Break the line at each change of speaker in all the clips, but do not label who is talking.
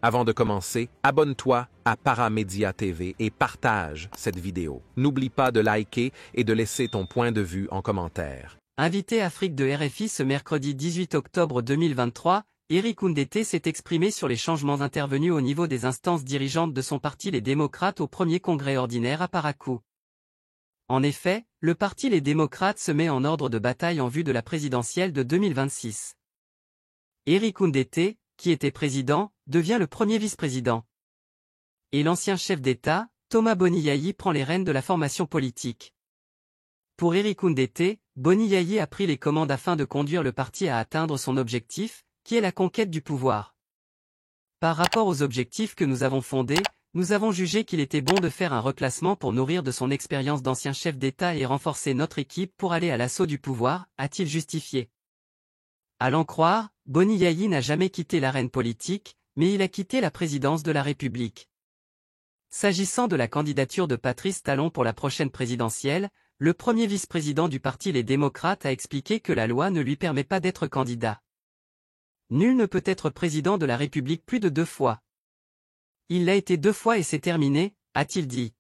Avant de commencer, abonne-toi à Paramédia TV et partage cette vidéo. N'oublie pas de liker et de laisser ton point de vue en commentaire.
Invité Afrique de RFI ce mercredi 18 octobre 2023, Éric Oundété s'est exprimé sur les changements intervenus au niveau des instances dirigeantes de son parti Les Démocrates au premier congrès ordinaire à Parakou. En effet, le parti Les Démocrates se met en ordre de bataille en vue de la présidentielle de 2026. Éric Oundété, qui était président, devient le premier vice-président. Et l'ancien chef d'État, Thomas Boni Yayi, prend les rênes de la formation politique. Pour Éric Oundété, Boni Yayi a pris les commandes afin de conduire le parti à atteindre son objectif, qui est la conquête du pouvoir. Par rapport aux objectifs que nous avons fondés, nous avons jugé qu'il était bon de faire un reclassement pour nourrir de son expérience d'ancien chef d'État et renforcer notre équipe pour aller à l'assaut du pouvoir, a-t-il justifié. À l'en croire, Boni Yayi n'a jamais quitté l'arène politique, mais il a quitté la présidence de la République. S'agissant de la candidature de Patrice Talon pour la prochaine présidentielle, le premier vice-président du parti Les Démocrates a expliqué que la loi ne lui permet pas d'être candidat. Nul ne peut être président de la République plus de 2 fois. Il l'a été 2 fois et c'est terminé, a-t-il dit.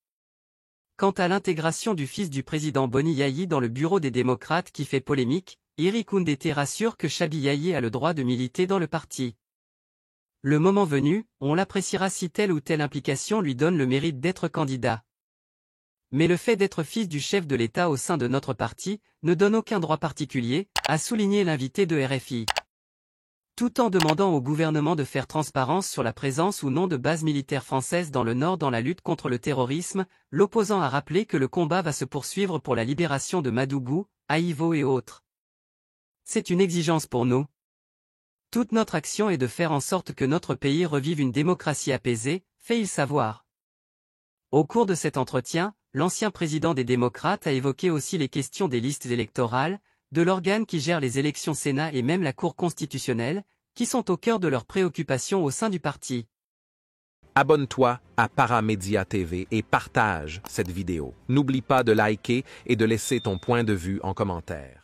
Quant à l'intégration du fils du président Boni Yayi dans le bureau des démocrates qui fait polémique, Éric Oundété rassure que Chabi Yayi a le droit de militer dans le parti. Le moment venu, on l'appréciera si telle ou telle implication lui donne le mérite d'être candidat. Mais le fait d'être fils du chef de l'État au sein de notre parti ne donne aucun droit particulier, a souligné l'invité de RFI. Tout en demandant au gouvernement de faire transparence sur la présence ou non de bases militaires françaises dans le Nord dans la lutte contre le terrorisme, l'opposant a rappelé que le combat va se poursuivre pour la libération de Madougou, Aïvo et autres. C'est une exigence pour nous. Toute notre action est de faire en sorte que notre pays revive une démocratie apaisée, fait-il savoir. Au cours de cet entretien, l'ancien président des démocrates a évoqué aussi les questions des listes électorales, de l'organe qui gère les élections Sénat et même la Cour constitutionnelle, qui sont au cœur de leurs préoccupations au sein du parti.
Abonne-toi à Paramédia TV et partage cette vidéo. N'oublie pas de liker et de laisser ton point de vue en commentaire.